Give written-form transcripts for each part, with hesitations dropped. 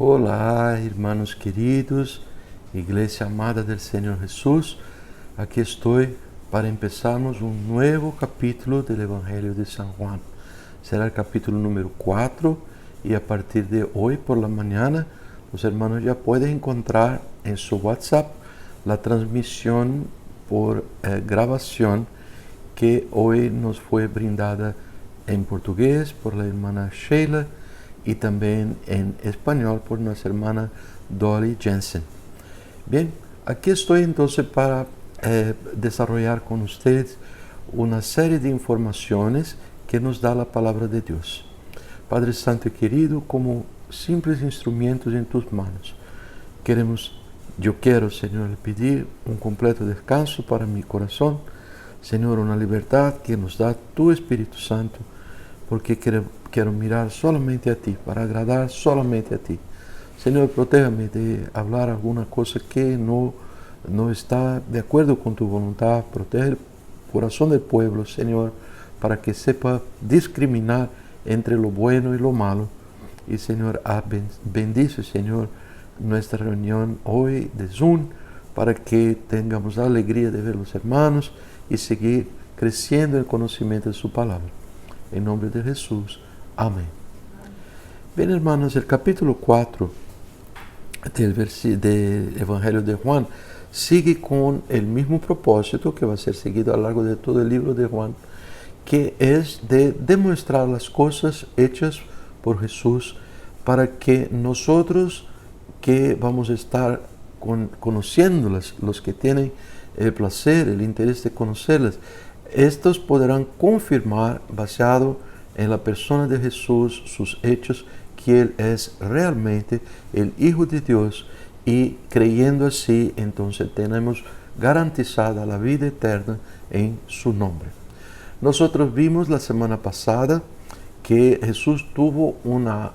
Olá, irmãos queridos, Iglesia amada del Señor Jesús. Aquí estoy para empezarmos un nuevo capítulo del Evangelio de San Juan. Será el capítulo número 4 y a partir de hoy por la mañana los hermanos ya pueden encontrar en su WhatsApp la transmisión por grabación que hoy nos fue brindada en portugués por la hermana Sheila y también en español por nuestra hermana Dolly Jensen. Bien, aquí estoy entonces para desarrollar con ustedes una serie de informaciones que nos da la palabra de Dios. Padre Santo y querido, como simples instrumentos en tus manos, yo quiero, Señor, pedir un completo descanso para mi corazón, Señor, una libertad que nos da tu Espíritu Santo, porque quiero mirar solamente a ti, para agradar solamente a ti. Señor, protéjame de hablar alguna cosa que no está de acuerdo con tu voluntad. Protege el corazón del pueblo, Señor, para que sepa discriminar entre lo bueno y lo malo. Y, Señor, bendice, Señor, nuestra reunión hoy de Zoom, para que tengamos la alegría de ver los hermanos y seguir creciendo en el conocimiento de su palabra. En nombre de Jesús. Amén. Bien, hermanos, el capítulo 4 del Evangelio de Juan sigue con el mismo propósito que va a ser seguido a lo largo de todo el libro de Juan, que es de demostrar las cosas hechas por Jesús para que nosotros que vamos a estar conociéndolas, los que tienen el placer, el interés de conocerlas, estos podrán confirmar, basado en la persona de Jesús, sus hechos, que Él es realmente el Hijo de Dios, y creyendo así, entonces tenemos garantizada la vida eterna en su nombre. Nosotros vimos la semana pasada que Jesús tuvo una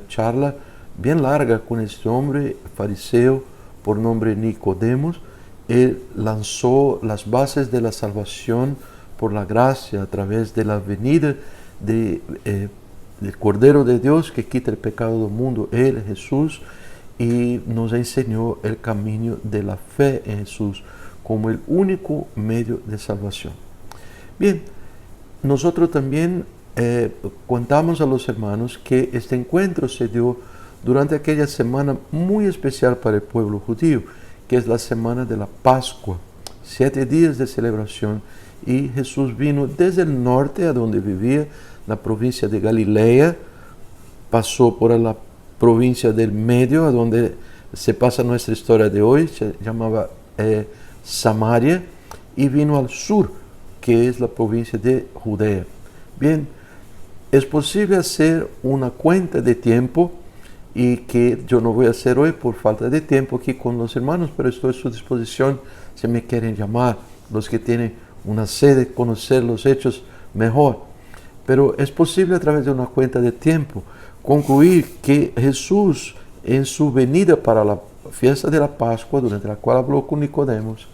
charla bien larga con este hombre fariseo por nombre Nicodemos. Él lanzó las bases de la salvación por la gracia a través de la venida del Cordero de Dios que quita el pecado del mundo, Él, Jesús, y nos enseñó el camino de la fe en Jesús como el único medio de salvación. Bien, nosotros también contamos a los hermanos que este encuentro se dio durante aquella semana muy especial para el pueblo judío, que es la semana de la Pascua, 7 días de celebración, y Jesús vino desde el norte, a donde vivía, la provincia de Galilea, pasó por la provincia del medio, a donde se pasa nuestra historia de hoy, se llamaba Samaria, y vino al sur, que es la provincia de Judea. Bien, es posible hacer una cuenta de tiempo, y que yo no voy a hacer hoy por falta de tiempo aquí con los hermanos, pero estoy a su disposición si me quieren llamar, los que tienen una sed de conocer los hechos mejor. Pero es posible a través de una cuenta de tiempo concluir que Jesús, en su venida para la fiesta de la Pascua, durante la cual habló con Nicodemos,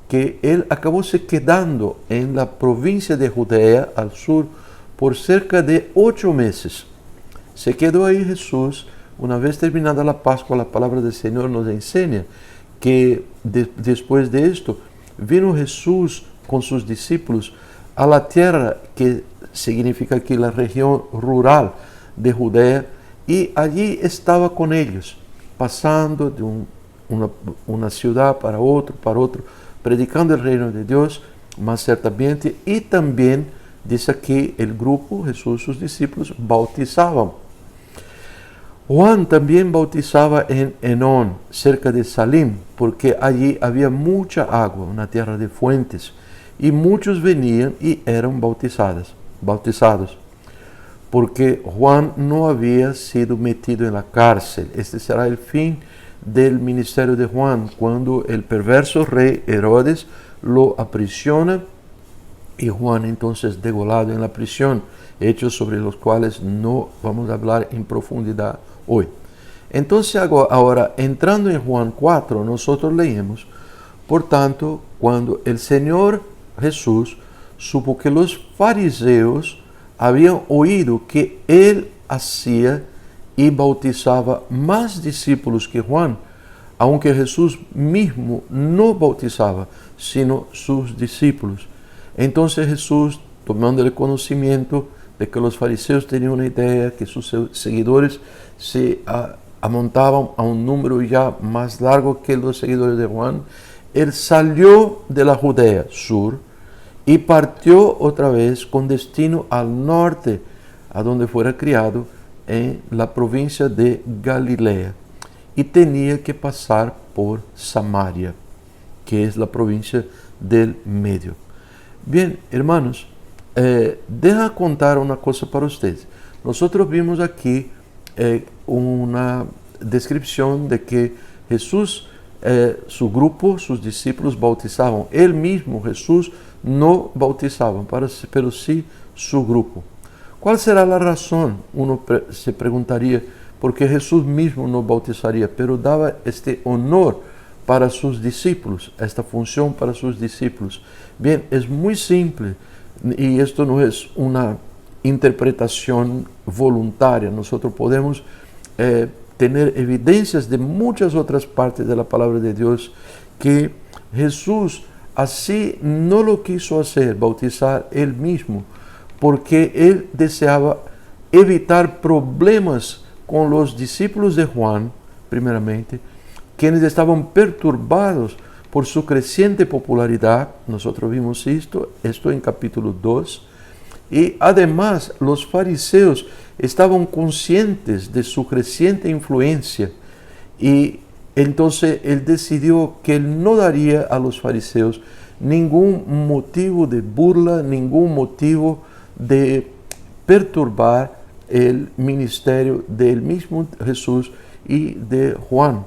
que Él acabó se quedando en la provincia de Judea, al sur, por cerca de 8 meses. Se quedó ahí Jesús. Una vez terminada la Pascua, la palabra del Señor nos enseña que después de esto, vino Jesús con sus discípulos a la tierra que significa aquí la región rural de Judea, y allí estaba con ellos, pasando de una ciudad para otro, predicando el reino de Dios más ciertamente, y también dice aquí el grupo, Jesús y sus discípulos, bautizaban. Juan también bautizaba en Enón, cerca de Salim, porque allí había mucha agua, una tierra de fuentes, y muchos venían y eran bautizados, porque Juan no había sido metido en la cárcel. Este será el fin del ministerio de Juan, cuando el perverso rey Herodes lo aprisiona, y Juan entonces degolado en la prisión, hechos sobre los cuales no vamos a hablar en profundidad hoy. Entonces ahora, entrando en Juan 4, nosotros leemos: por tanto, cuando el Señor Jesús supo que los fariseos habían oído que Él hacía y bautizaba más discípulos que Juan, aunque Jesús mismo no bautizaba, sino sus discípulos. Entonces Jesús, tomando el conocimiento de que los fariseos tenían una idea, que sus seguidores se amontaban a un número ya más largo que los seguidores de Juan, él salió de la Judea sur y partió otra vez con destino al norte, a donde fuera criado, en la provincia de Galilea. Y tenía que pasar por Samaria, que es la provincia del medio. Bien, hermanos, deja contar una cosa para ustedes. Nosotros vimos aquí una descripción de que Jesús, su grupo, sus discípulos bautizaban. Él mismo, Jesús, no bautizaba, pero sí su grupo. ¿Cuál será la razón? Uno se preguntaría, porque Jesús mismo no bautizaría, pero daba este honor para sus discípulos, esta función para sus discípulos. Bien, es muy simple, y esto no es una interpretación voluntaria. Nosotros podemos tener evidencias de muchas otras partes de la palabra de Dios que Jesús así no lo quiso hacer, bautizar él mismo, porque él deseaba evitar problemas con los discípulos de Juan, primeramente, quienes estaban perturbados por su creciente popularidad. Nosotros vimos esto en capítulo 2. Y además los fariseos estaban conscientes de su creciente influencia, y entonces él decidió que él no daría a los fariseos ningún motivo de burla, ningún motivo de perturbar el ministerio del mismo Jesús y de Juan.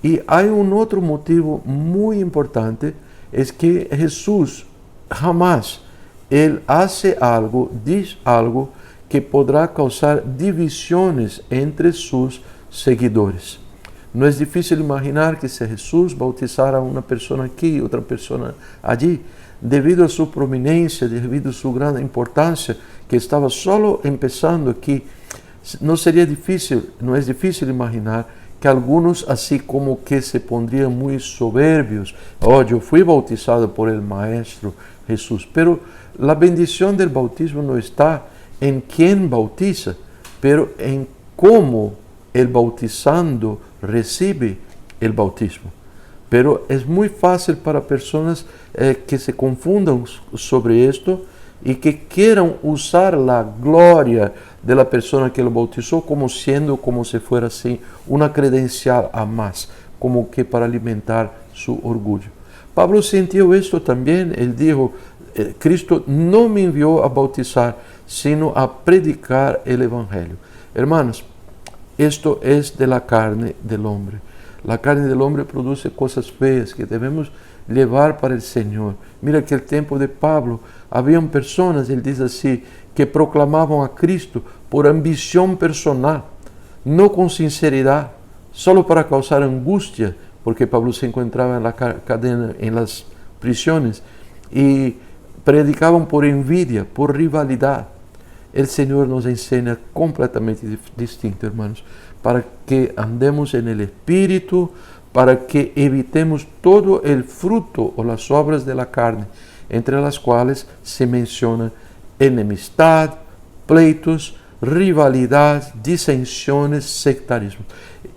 Y hay un otro motivo muy importante, es que Jesús jamás, él hace algo, dice algo que podrá causar divisiones entre sus seguidores. No es difícil imaginar que si Jesús bautizara a una persona aquí y otra persona allí, debido a su prominencia, debido a su gran importancia, que estaba solo empezando aquí, no es difícil imaginar que algunos así como que se pondrían muy soberbios. Oh, yo fui bautizado por el Maestro Jesús. Pero la bendición del bautismo no está en quién bautiza, pero en cómo el bautizando recibe el bautismo. Pero es muy fácil para personas que se confundan sobre esto y que quieran usar la gloria de la persona que lo bautizó como si fuera así una credencial a más, como que para alimentar su orgullo. Pablo sintió esto también. Él dijo, Cristo no me envió a bautizar, sino a predicar el Evangelio. Hermanos, esto es de la carne del hombre. La carne del hombre produce cosas feas que debemos llevar para el Señor. Mira que el tiempo de Pablo, habían personas, él dice así, que proclamaban a Cristo por ambición personal, no con sinceridad, solo para causar angustia, porque Pablo se encontraba en la cadena, en las prisiones, y predicaban por envidia, por rivalidad. El Señor nos enseña completamente distinto, hermanos, para que andemos en el Espíritu, para que evitemos todo el fruto o las obras de la carne, entre las cuales se menciona enemistad, pleitos, rivalidad, disensiones, sectarismo,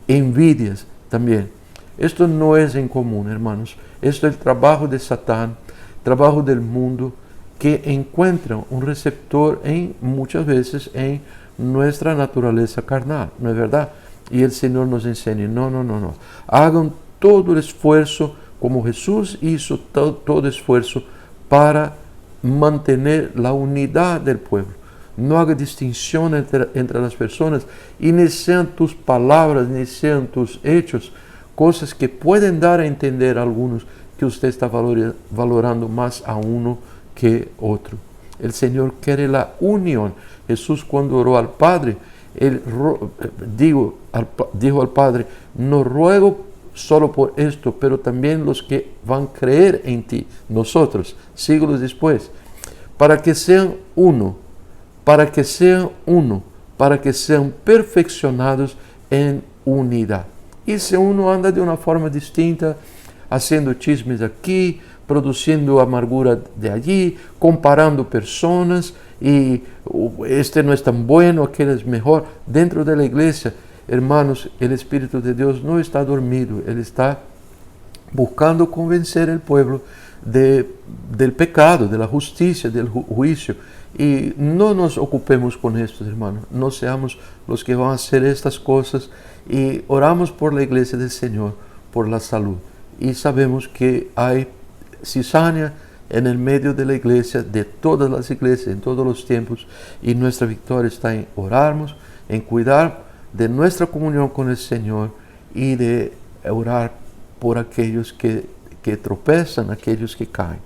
envidias también. Esto no es en común, hermanos. Esto es el trabajo de Satán, trabajo del mundo, que encuentra un receptor muchas veces en nuestra naturaleza carnal, ¿no es verdad? Y el Señor nos enseña, no. Hagan todo el esfuerzo, como Jesús hizo todo esfuerzo para mantener la unidad del pueblo. No haga distinción entre las personas, y ni sean tus palabras, ni sean tus hechos, cosas que pueden dar a entender a algunos que usted está valorando más a uno que otro. El Señor quiere la unión. Jesús, cuando oró al Padre, él dijo al Padre, no ruego solo por esto, pero también los que van a creer en ti, nosotros, siglos después, para que sean uno, para que sean perfeccionados en unidad. Y si uno anda de una forma distinta, haciendo chismes aquí, produciendo amargura de allí, comparando personas, y este no es tan bueno, aquel es mejor, dentro de la iglesia, hermanos, el Espíritu de Dios no está dormido, Él está buscando convencer al pueblo del pecado, de la justicia, del juicio. Y no nos ocupemos con esto, hermanos. No seamos los que van a hacer estas cosas. Y oramos por la iglesia del Señor, por la salud. Y sabemos que hay cizaña en el medio de la iglesia, de todas las iglesias, en todos los tiempos. Y nuestra victoria está en orarnos, en cuidar de nuestra comunión con el Señor y de orar por aquellos que tropezan, aquellos que caen.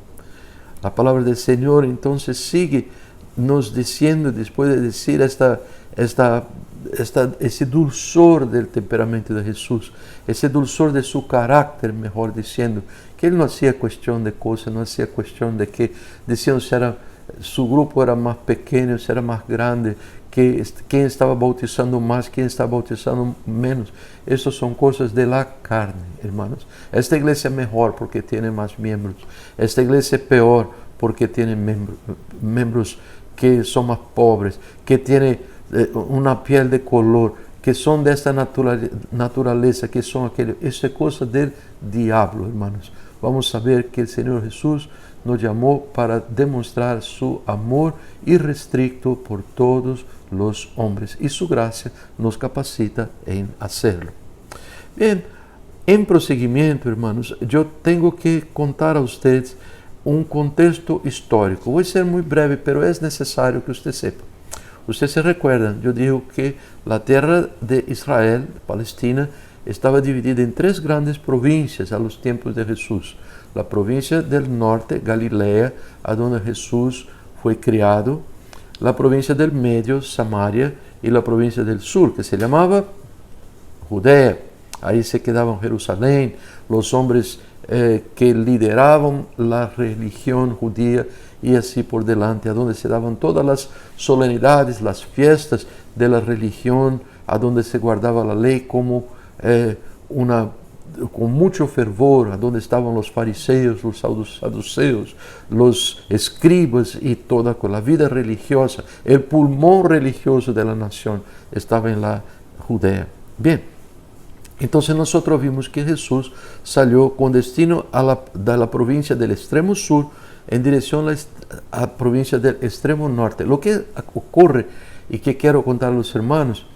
La palabra del Señor entonces sigue nos diciendo, después de decir ese dulzor del temperamento de Jesús, ese dulzor de su carácter, mejor diciendo, que Él no hacía cuestión de cosas, no hacía cuestión de que decían si su grupo era más pequeño, si era más grande, que quién estaba bautizando más, quién estaba bautizando menos. Estas son cosas de la carne, hermanos. Esta iglesia es mejor porque tiene más miembros. Esta iglesia es peor porque tiene miembros que son más pobres, que tienen una piel de color, que son de esta naturaleza, que son aquellos. Eso es cosa del diablo, hermanos. Vamos a ver que el Señor Jesús nos llamó para demostrar su amor irrestricto por todos los hombres, y su gracia nos capacita en hacerlo. Bien, en proseguimiento, hermanos, yo tengo que contar a ustedes un contexto histórico. Voy a ser muy breve, pero es necesario que usted sepa. Ustedes se recuerdan, yo dije que la tierra de Israel, Palestina, estaba dividida en 3 grandes provincias a los tiempos de Jesús. La provincia del norte, Galilea, a donde Jesús fue criado; la provincia del medio, Samaria; y la provincia del sur, que se llamaba Judea. Ahí se quedaban Jerusalén, los hombres que lideraban la religión judía, y así por delante, a donde se daban todas las solemnidades, las fiestas de la religión, a donde se guardaba la ley como con mucho fervor, a donde estaban los fariseos, los saduceos, los escribas, y toda con la vida religiosa, el pulmón religioso de la nación estaba en la Judea. Bien, entonces nosotros vimos que Jesús salió con destino de la provincia del extremo sur en dirección a la provincia del extremo norte. Lo que ocurre y que quiero contar a los hermanos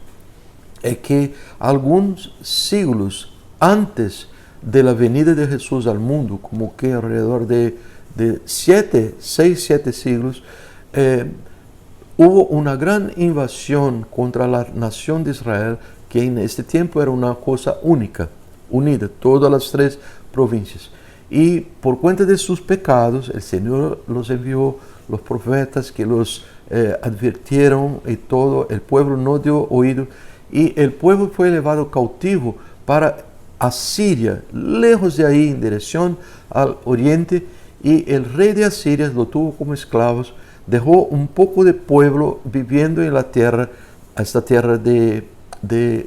es que algunos siglos antes de la venida de Jesús al mundo, como que alrededor de 6, 7 siglos, hubo una gran invasión contra la nación de Israel, que en este tiempo era una cosa única, unida, todas las 3 provincias. Y por cuenta de sus pecados, el Señor los envió los profetas que los advirtieron, y todo el pueblo no dio oído, y el pueblo fue llevado cautivo para Asiria, lejos de ahí, en dirección al oriente, y el rey de Asiria lo tuvo como esclavos, dejó un poco de pueblo viviendo en la tierra, esta tierra de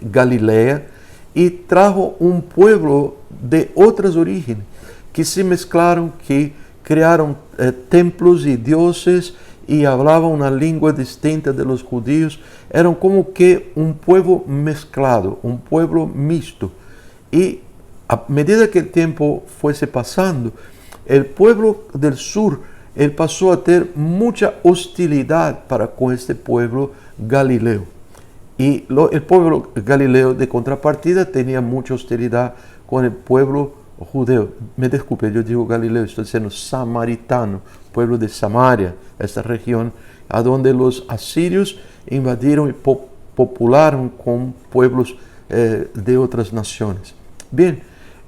Galilea, y trajo un pueblo de otros orígenes, que se mezclaron, que crearon templos y dioses, y hablaban una lengua distinta de los judíos. Eran como que un pueblo mezclado, un pueblo mixto. Y a medida que el tiempo fuese pasando, el pueblo del sur, él pasó a tener mucha hostilidad para con este pueblo galileo. Y el pueblo galileo, de contrapartida, tenía mucha hostilidad con el pueblo judeo. Me disculpe, yo digo Galileo, estoy diciendo samaritano, pueblo de Samaria, esta región, a donde los asirios invadieron y popularon con pueblos de otras naciones. Bien,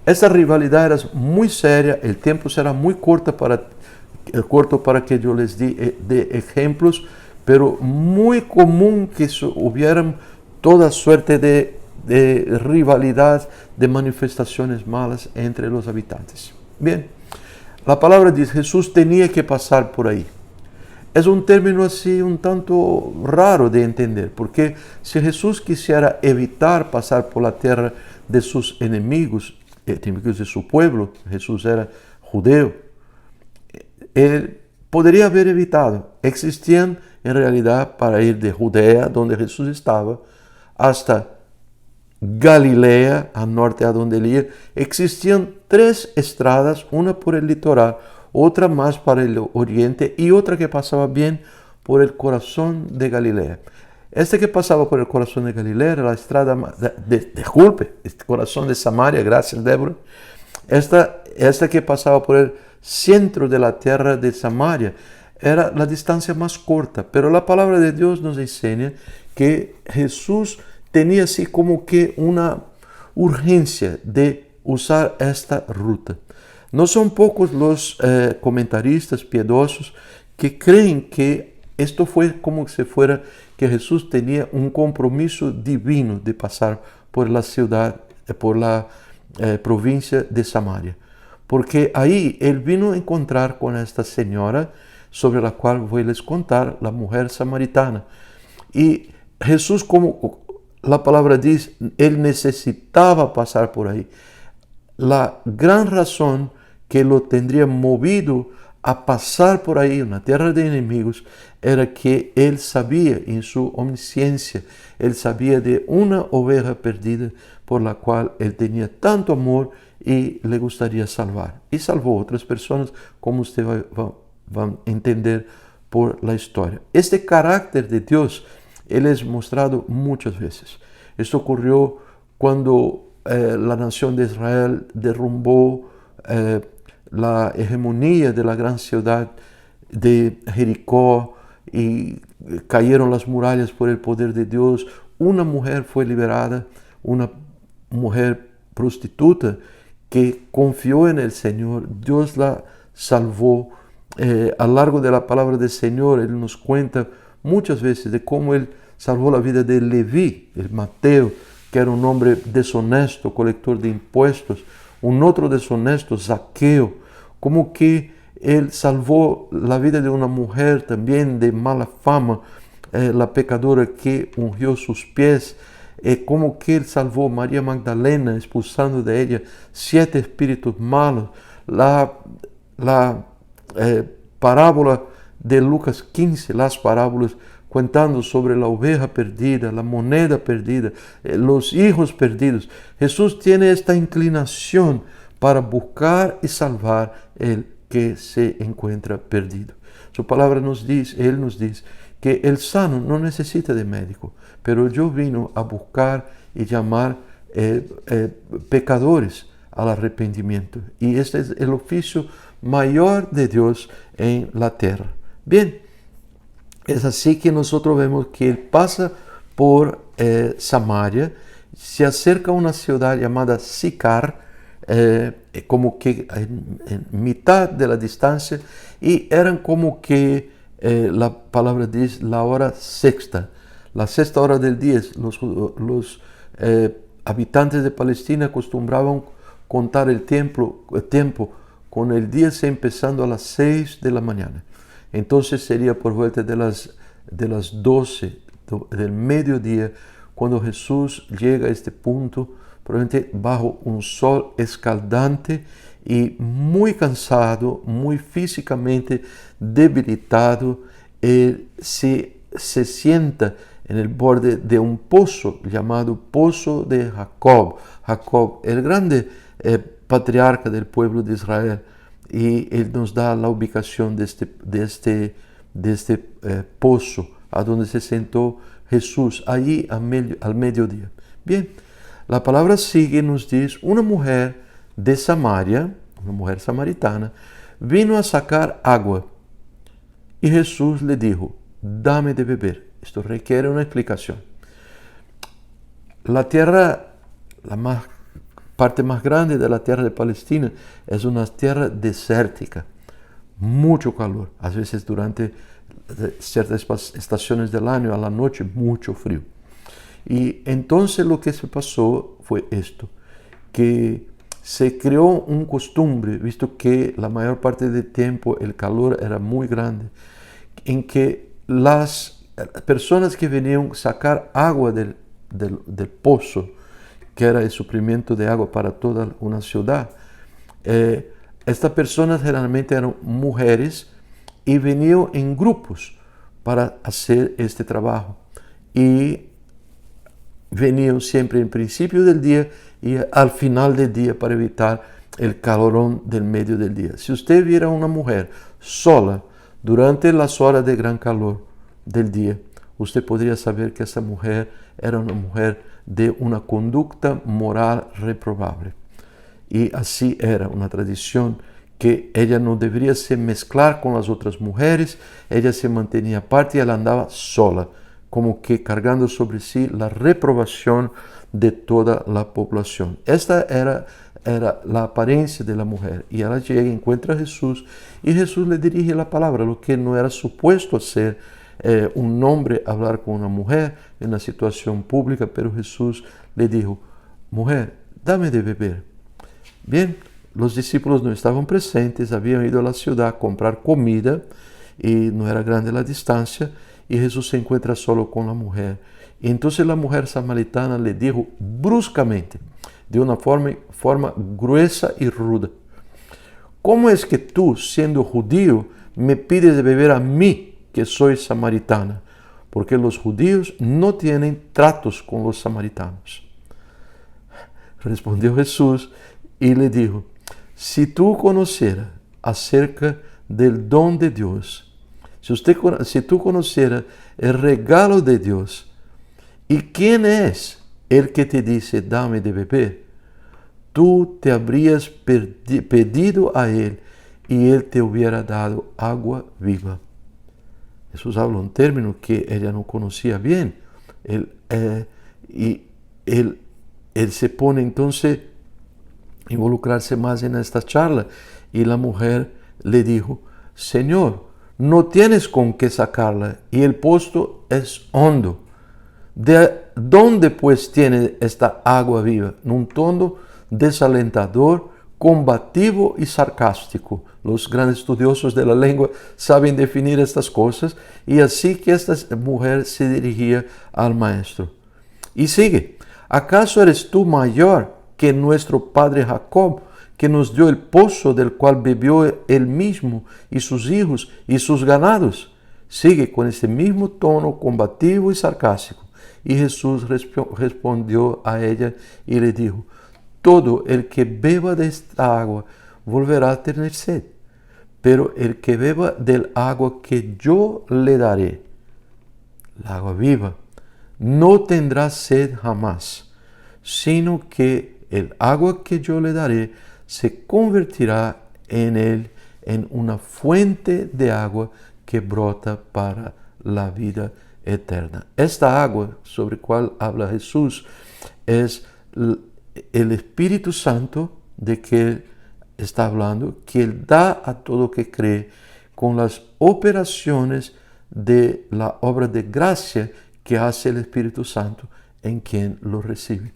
esta rivalidad era muy seria, el tiempo será muy corto para que yo les dé ejemplos, pero muy común que hubieran toda suerte de rivalidad, de manifestaciones malas entre los habitantes. Bien, la palabra dice, Jesús tenía que pasar por ahí. Es un término así un tanto raro de entender, porque si Jesús quisiera evitar pasar por la tierra de sus enemigos de su pueblo, Jesús era judeo, él podría haber evitado. Existían en realidad para ir de Judea, donde Jesús estaba, hasta Galilea, al norte a donde él iba. Existían 3 estradas, una por el litoral, otra más para el oriente y otra que pasaba bien por el corazón de Galilea. Este que pasaba por el corazón de Galilea era la estrada, disculpe, el corazón de Samaria, gracias Débora. Esta que pasaba por el centro de la tierra de Samaria era la distancia más corta, pero la palabra de Dios nos enseña que Jesús tenía así como que una urgencia de usar esta ruta. No son pocos los comentaristas piadosos que creen que esto fue como si fuera que Jesús tenía un compromiso divino de pasar por la ciudad, por la provincia de Samaria. Porque ahí él vino a encontrar con esta señora sobre la cual voy a les contar, la mujer samaritana. Y Jesús, como la palabra dice, él necesitaba pasar por ahí. La gran razón que lo tendría movido a pasar por ahí, una tierra de enemigos, era que él sabía en su omnisciencia, él sabía de una oveja perdida por la cual él tenía tanto amor y le gustaría salvar. Y salvó a otras personas, como usted va a entender por la historia. Este carácter de Dios, él es mostrado muchas veces. Esto ocurrió cuando la nación de Israel derrumbó la hegemonía de la gran ciudad de Jericó y cayeron las murallas por el poder de Dios. Una mujer fue liberada, una mujer prostituta que confió en el Señor. Dios la salvó. A lo largo de la palabra del Señor, Él nos cuenta muchas veces de cómo Él salvó la vida de Leví, el Mateo, que era un hombre deshonesto, colector de impuestos, un otro deshonesto, Zaqueo, como que él salvó la vida de una mujer también de mala fama, la pecadora que ungió sus pies, como que él salvó a María Magdalena, expulsando de ella 7 espíritus malos. La parábola de Lucas 15, las parábolas contando sobre la oveja perdida, la moneda perdida, los hijos perdidos. Jesús tiene esta inclinación para buscar y salvar el que se encuentra perdido. Su palabra nos dice, Él nos dice que el sano no necesita de médico, pero yo vino a buscar y llamar pecadores al arrepentimiento. Y este es el oficio mayor de Dios en la tierra. Bien, es así que nosotros vemos que Él pasa por Samaria, se acerca a una ciudad llamada Sicar, como que en mitad de la distancia, y eran como que la palabra dice la hora sexta, la sexta hora del día. Los habitantes de Palestina acostumbraban contar el tiempo con el día se empezando a las 6 de la mañana. Entonces sería por vuelta de las 12 del mediodía cuando Jesús llega a este punto, probablemente bajo un sol escaldante y muy cansado, muy físicamente debilitado. Él se sienta en el borde de un pozo llamado Pozo de Jacob. Jacob, el grande patriarca del pueblo de Israel. Y Él nos da la ubicación de este pozo a donde se sentó Jesús, allí al mediodía. Bien, la palabra sigue y nos dice, una mujer de Samaria, una mujer samaritana, vino a sacar agua. Y Jesús le dijo, dame de beber. Esto requiere una explicación. La tierra, parte más grande de la tierra de Palestina es una tierra desértica, mucho calor, a veces durante ciertas estaciones del año, a la noche, mucho frío. Y entonces lo que se pasó fue esto, que se creó una costumbre, visto que la mayor parte del tiempo el calor era muy grande, en que las personas que venían a sacar agua del pozo, que era el suplimiento de agua para toda una ciudad, estas personas generalmente eran mujeres y venían en grupos para hacer este trabajo. Y venían siempre en principio del día y al final del día para evitar el calorón del medio del día. Si usted viera una mujer sola durante las horas de gran calor del día, usted podría saber que esa mujer era una mujer de una conducta moral reprobable. Y así era una tradición que ella no debería se mezclar con las otras mujeres, ella se mantenía aparte y ella andaba sola, como que cargando sobre sí la reprobación de toda la población. Esta era la apariencia de la mujer. Y ella llega y encuentra a Jesús y Jesús le dirige la palabra, lo que no era supuesto hacer un hombre hablar con una mujer en una situación pública, pero Jesús le dijo, mujer, dame de beber. Bien, los discípulos no estaban presentes, habían ido a la ciudad a comprar comida y no era grande la distancia, y Jesús se encuentra solo con la mujer. Y entonces la mujer samaritana le dijo bruscamente, de una forma gruesa y ruda, ¿cómo es que tú, siendo judío, me pides de beber a mí, que soy samaritana? Porque los judíos no tienen tratos con los samaritanos. Respondió Jesús y le dijo, si tú conocieras acerca del don de Dios, si tú conocieras el regalo de Dios, ¿y quién es el que te dice, dame de beber? Tú te habrías pedido a él y él te hubiera dado agua viva. Jesús habla un término que ella no conocía bien. Él se pone entonces a involucrarse más en esta charla. Y la mujer le dijo, Señor, no tienes con qué sacarla y el pozo es hondo. ¿De dónde pues tiene esta agua viva? En un tono desalentador, combativo y sarcástico. Los grandes estudiosos de la lengua saben definir estas cosas, y así que esta mujer se dirigía al maestro. Y sigue, ¿acaso eres tú mayor que nuestro padre Jacob, que nos dio el pozo del cual bebió él mismo y sus hijos y sus ganados? Sigue con ese mismo tono combativo y sarcástico. Y Jesús respondió a ella y le dijo, todo el que beba de esta agua volverá a tener sed, pero el que beba del agua que yo le daré, la agua viva, no tendrá sed jamás, sino que el agua que yo le daré se convertirá en él en una fuente de agua que brota para la vida eterna. Esta agua sobre la cual habla Jesús es el Espíritu Santo de que Él está hablando, que Él da a todo que cree con las operaciones de la obra de gracia que hace el Espíritu Santo en quien lo recibe.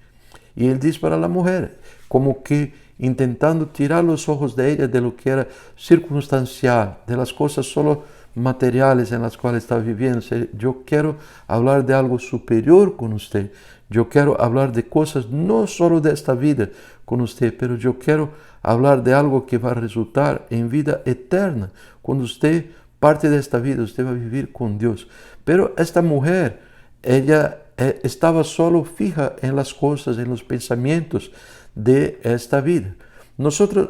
Y Él dice para la mujer, como que intentando tirar los ojos de ella de lo que era circunstancial, de las cosas solo materiales en las cuales está viviendo. Yo quiero hablar de algo superior con usted. Yo quiero hablar de cosas no solo de esta vida con usted, pero yo quiero hablar de algo que va a resultar en vida eterna. Cuando usted parte de esta vida, usted va a vivir con Dios. Pero esta mujer, ella estaba solo fija en las cosas, en los pensamientos de esta vida. Nosotros,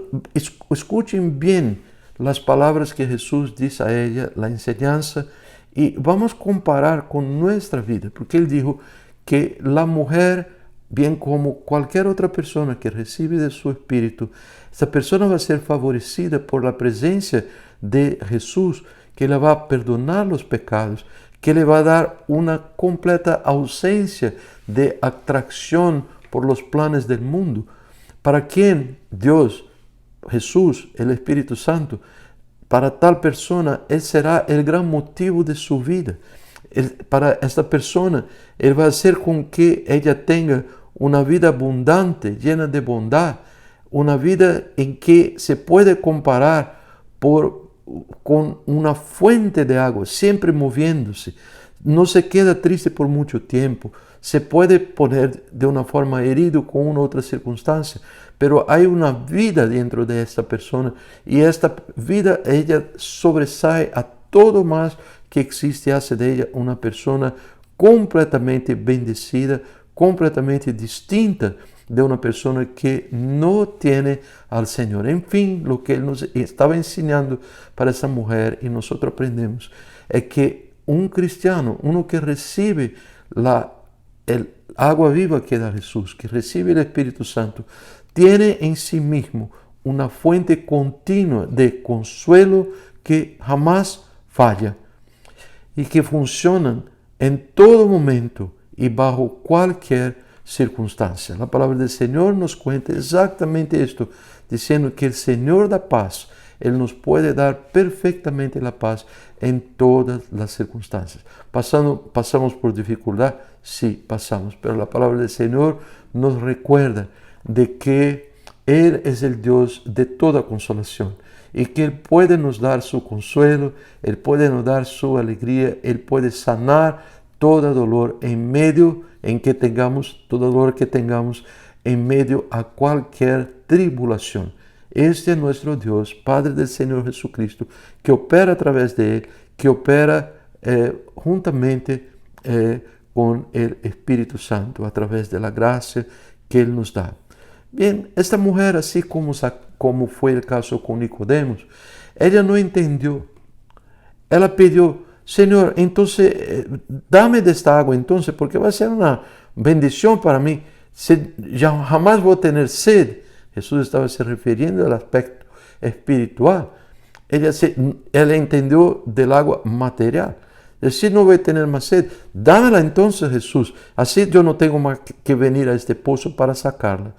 escuchen bien las palabras que Jesús dice a ella, la enseñanza, y vamos a comparar con nuestra vida, porque Él dijo que la mujer, bien como cualquier otra persona que recibe de su Espíritu, esta persona va a ser favorecida por la presencia de Jesús, que le va a perdonar los pecados, que le va a dar una completa ausencia de atracción por los planes del mundo. ¿Para quién Dios, Jesús, el Espíritu Santo? Para tal persona, Él será el gran motivo de su vida. Para esta persona, Él va a hacer con que ella tenga una vida abundante, llena de bondad, una vida en que se puede comparar por con una fuente de agua, siempre moviéndose. No se queda triste por mucho tiempo. Se puede poner de una forma herido con una otra circunstancia, pero hay una vida dentro de esta persona y esta vida, ella sobresale a todo más que existe, hace de ella una persona completamente bendecida, completamente distinta de una persona que no tiene al Señor. En fin, lo que Él nos estaba enseñando para esa mujer y nosotros aprendemos es que un cristiano, uno que recibe el agua viva que da Jesús, que recibe el Espíritu Santo, tiene en sí mismo una fuente continua de consuelo que jamás falla y que funcionan en todo momento y bajo cualquier circunstancia. La palabra del Señor nos cuenta exactamente esto, diciendo que el Señor da paz. Él nos puede dar perfectamente la paz en todas las circunstancias. ¿Pasamos por dificultad? Sí, pasamos. Pero la palabra del Señor nos recuerda de que Él es el Dios de toda consolación y que Él puede nos dar su consuelo, Él puede nos dar su alegría, Él puede sanar todo dolor en medio en que tengamos, todo dolor que tengamos en medio a cualquier tribulación. Este es nuestro Dios, Padre del Señor Jesucristo, que opera a través de Él, que opera juntamente con el Espíritu Santo a través de la gracia que Él nos da. Bien, esta mujer, así como fue el caso con Nicodemos, ella no entendió. Ella pidió, Señor, entonces dame de esta agua, entonces, porque va a ser una bendición para mí. Ya jamás voy a tener sed. Jesús estaba se refiriendo al aspecto espiritual. Ella entendió del agua material. Es decir, no voy a tener más sed. Dámela entonces, Jesús. Así yo no tengo más que venir a este pozo para sacarla.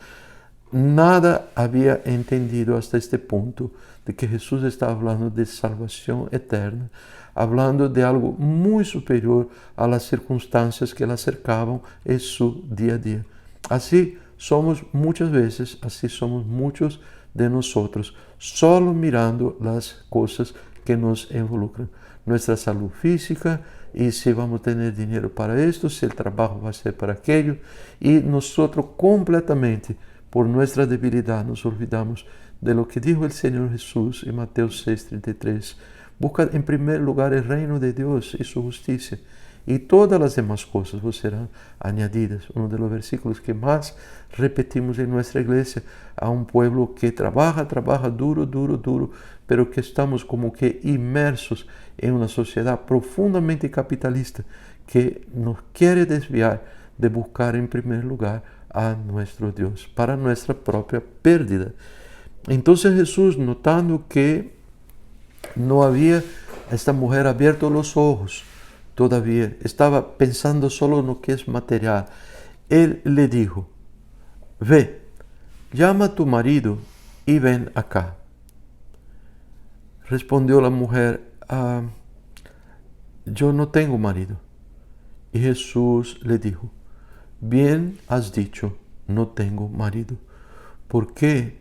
Nada había entendido hasta este punto de que Jesús estaba hablando de salvación eterna, hablando de algo muy superior a las circunstancias que la acercaban en su día a día. Así somos muchas veces, así somos muchos de nosotros, solo mirando las cosas que nos involucran. Nuestra salud física, y si vamos a tener dinero para esto, si el trabajo va a ser para aquello, y nosotros completamente, por nuestra debilidad, nos olvidamos de lo que dijo el Señor Jesús en Mateo 6:33. Busca en primer lugar el reino de Dios y su justicia, y todas las demás cosas os serán añadidas. Uno de los versículos que más repetimos en nuestra iglesia a un pueblo que trabaja duro, pero que estamos como que inmersos en una sociedad profundamente capitalista que nos quiere desviar de buscar en primer lugar a nuestro Dios para nuestra propia pérdida. Entonces Jesús, notando que no había esta mujer abierto los ojos, todavía estaba pensando solo en lo que es material, Él le dijo, ve, llama a tu marido y ven acá. Respondió la mujer, yo no tengo marido. Y Jesús le dijo, bien has dicho, no tengo marido, porque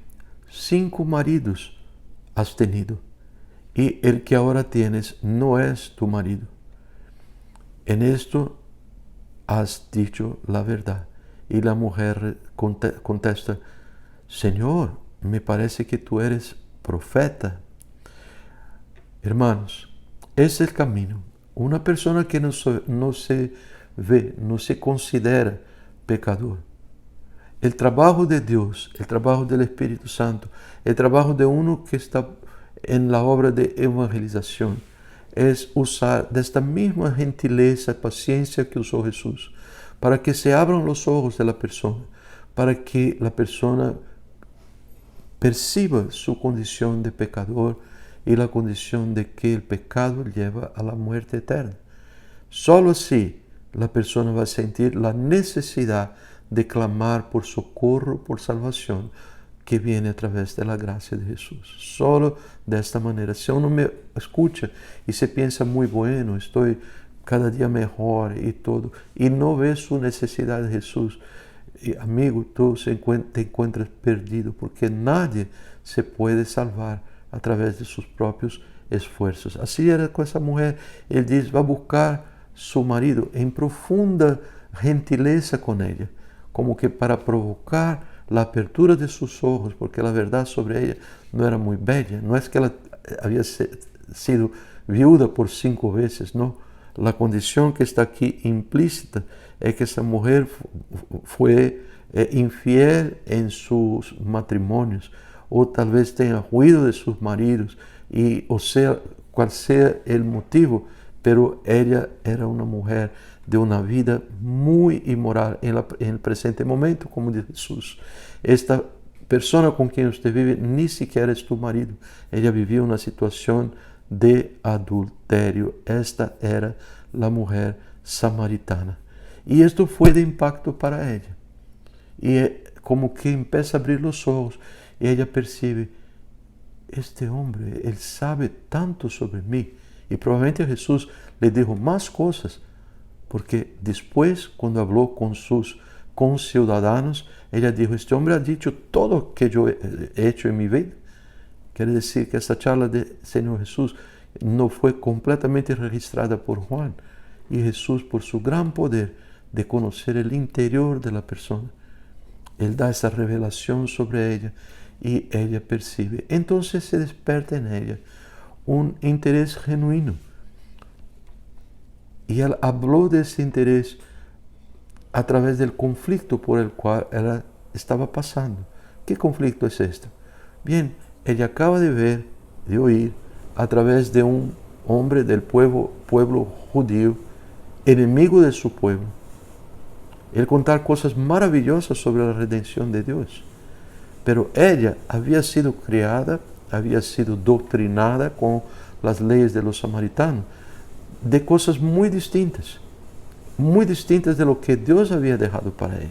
5 maridos has tenido, y el que ahora tienes no es tu marido. En esto has dicho la verdad. Y la mujer contesta, Señor, me parece que tú eres profeta. Hermanos, es el camino. Una persona que no se ve, no se considera pecador. El trabajo de Dios, el trabajo del Espíritu Santo, el trabajo de uno que está en la obra de evangelización, es usar de esta misma gentileza, paciencia que usó Jesús, para que se abran los ojos de la persona, para que la persona perciba su condición de pecador y la condición de que el pecado lleva a la muerte eterna. Solo así la persona va a sentir la necesidad de clamar por socorro, por salvación, que viene a través de la gracia de Jesús. Solo de esta manera. Si uno me escucha y se piensa muy bueno, estoy cada día mejor y todo, y no ve su necesidad de Jesús, y amigo, tú te encuentras perdido, porque nadie se puede salvar a través de sus propios esfuerzos. Así era con esa mujer. Él dice, va a buscar su marido en profunda gentileza con ella, como que para provocar la apertura de sus ojos, porque la verdad sobre ella no era muy bella. No es que ella había sido viuda por 5 veces, no. La condición que está aquí implícita es que esa mujer fue infiel en sus matrimonios, o tal vez tenga huido de sus maridos, y o sea, cual sea el motivo, pero ella era una mujer de una vida muy inmoral en el presente momento, como dice Jesús. Esta persona con quien usted vive ni siquiera es tu marido. Ella vivía una situación de adulterio. Esta era la mujer samaritana. Y esto fue de impacto para ella. Y como que empieza a abrir los ojos y ella percibe, este hombre, él sabe tanto sobre mí. Y probablemente Jesús le dijo más cosas, porque después, cuando habló con sus conciudadanos, ella dijo, este hombre ha dicho todo lo que yo he hecho en mi vida. Quiere decir que esta charla del Señor Jesús no fue completamente registrada por Juan. Y Jesús, por su gran poder de conocer el interior de la persona, Él da esa revelación sobre ella y ella percibe. Entonces se despierta en ella un interés genuino. Y él habló de ese interés a través del conflicto por el cual ella estaba pasando. ¿Qué conflicto es este? Bien, ella acaba de ver, de oír, a través de un hombre del pueblo judío, enemigo de su pueblo, él contar cosas maravillosas sobre la redención de Dios. Pero ella había sido criada, había sido doctrinada con las leyes de los samaritanos, de cosas muy distintas de lo que Dios había dejado para ella.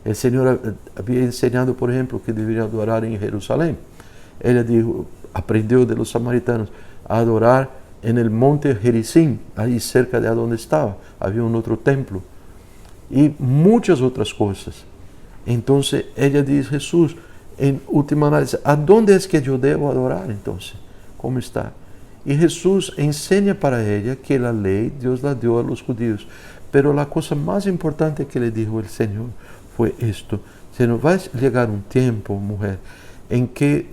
El Señor había enseñado, por ejemplo, que debería adorar en Jerusalén. Ella dijo, aprendió de los samaritanos a adorar en el monte Gerizim, ahí cerca de donde estaba. Había un otro templo y muchas otras cosas. Entonces ella dice, Jesús, en última análisis, ¿a dónde es que yo debo adorar entonces? ¿Cómo está? Y Jesús enseña para ella que la ley Dios la dio a los judíos. Pero la cosa más importante que le dijo el Señor fue esto. Se nos va a llegar un tiempo, mujer, en que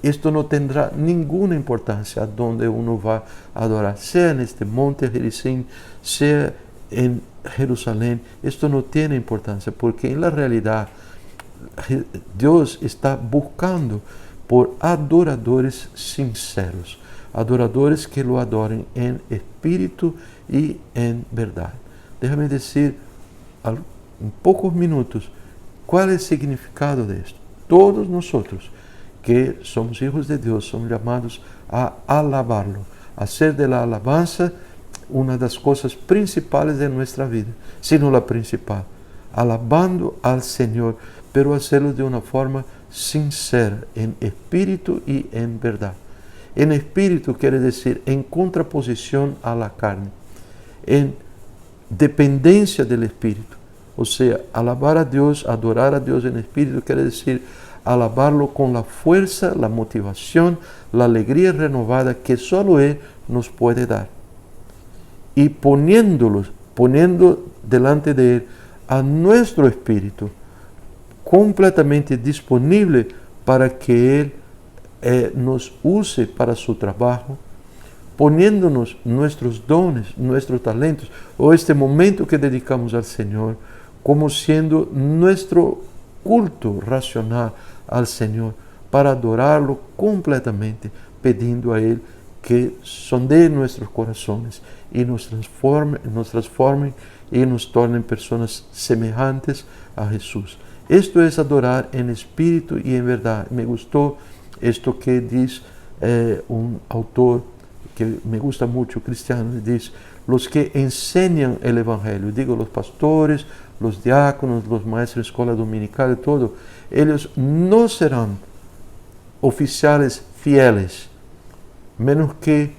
esto no tendrá ninguna importancia a dónde uno va a adorar. Sea en este monte Gerizim, sea en Jerusalén, esto no tiene importancia, porque en la realidad Dios está buscando por adoradores sinceros, adoradores que lo adoren en espíritu y en verdad. Déjame decir en pocos minutos cuál es el significado de esto. Todos nosotros que somos hijos de Dios somos llamados a alabarlo, a hacer de la alabanza una de las cosas principales de nuestra vida, sino la principal, alabando al Señor, pero hacerlo de una forma sincera, en espíritu y en verdad. En espíritu quiere decir en contraposición a la carne, en dependencia del espíritu. O sea, alabar a Dios, adorar a Dios en espíritu quiere decir alabarlo con la fuerza, la motivación, la alegría renovada que solo Él nos puede dar. Y poniendo delante de Él a nuestro espíritu completamente disponible para que Él nos use para su trabajo, poniéndonos nuestros dones, nuestros talentos, o este momento que dedicamos al Señor, como siendo nuestro culto racional al Señor, para adorarlo completamente, pidiendo a Él que sondee nuestros corazones y nos transformen y nos tornen personas semejantes a Jesús. Esto es adorar en espíritu y en verdad. Me gustó esto que dice un autor que me gusta mucho, cristiano, dice, los que enseñan el Evangelio, digo los pastores, los diáconos, los maestros de escuela dominical, todo, ellos no serán oficiales fieles, menos que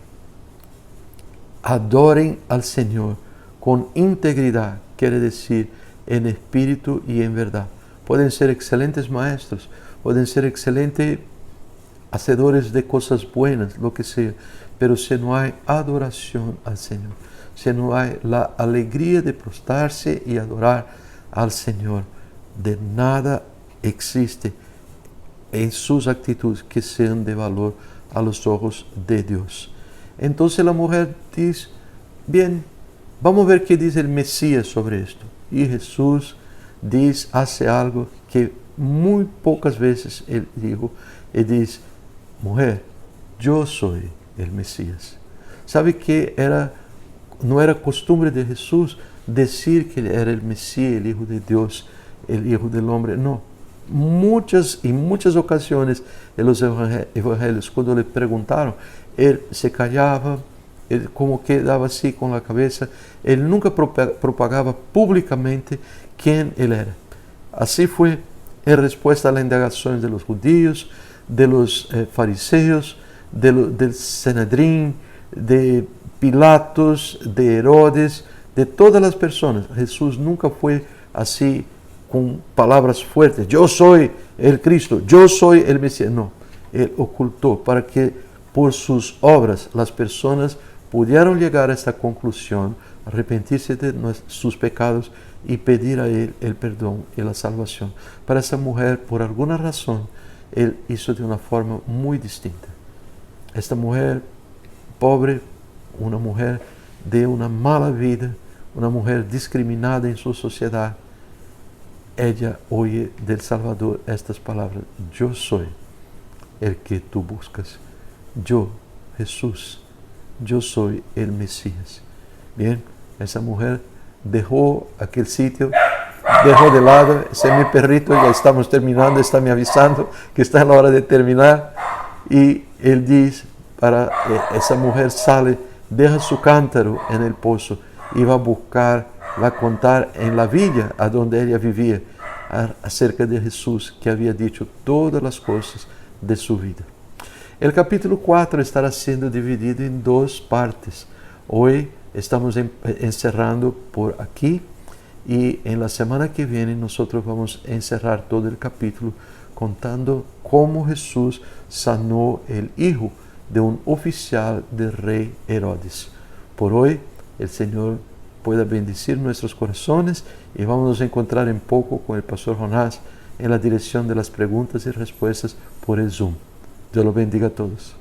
adoren al Señor con integridad, quiere decir en espíritu y en verdad. Pueden ser excelentes maestros, pueden ser excelentes hacedores de cosas buenas, lo que sea, pero si no hay adoración al Señor, si no hay la alegría de prostrarse y adorar al Señor, de nada existe en sus actitudes que sean de valor a los ojos de Dios. Entonces la mujer dice, bien, vamos a ver qué dice el Mesías sobre esto. Y Jesús hace algo que muy pocas veces él dijo. Él dice, mujer, yo soy el Mesías. ¿Sabe que no era costumbre de Jesús decir que él era el Mesías, el Hijo de Dios, el Hijo del Hombre? No. En muchas ocasiones en los evangelios, cuando le preguntaron, él se callaba, él como que daba así con la cabeza. Él nunca propagaba públicamente quién él era. Así fue en respuesta a las indagaciones de los judíos, de los fariseos, del Sanedrín, de Pilatos, de Herodes, de todas las personas. Jesús nunca fue así con palabras fuertes. Yo soy el Cristo, yo soy el Mesías. No, él ocultó para que por sus obras las personas pudieron llegar a esta conclusión, arrepentirse de sus pecados y pedir a Él el perdón y la salvación. Para esa mujer, por alguna razón, Él hizo de una forma muy distinta. Esta mujer pobre, una mujer de una mala vida, una mujer discriminada en su sociedad, ella oye del Salvador estas palabras: yo soy el que tú buscas. Yo, Jesús, yo soy el Mesías. Bien, esa mujer dejó aquel sitio, dejó de lado. Ese es mi perrito, ya estamos terminando, está me avisando que está en la hora de terminar. Y él dice, esa mujer sale, deja su cántaro en el pozo y va a buscar, va a contar en la villa a donde ella vivía acerca de Jesús, que había dicho todas las cosas de su vida. El capítulo 4 estará siendo dividido en dos partes. Hoy estamos encerrando por aquí y en la semana que viene nosotros vamos a encerrar todo el capítulo contando cómo Jesús sanó el hijo de un oficial del rey Herodes. Por hoy el Señor pueda bendecir nuestros corazones y vamos a encontrar en poco con el pastor Jonás en la dirección de las preguntas y respuestas por el Zoom. Dios los bendiga a todos.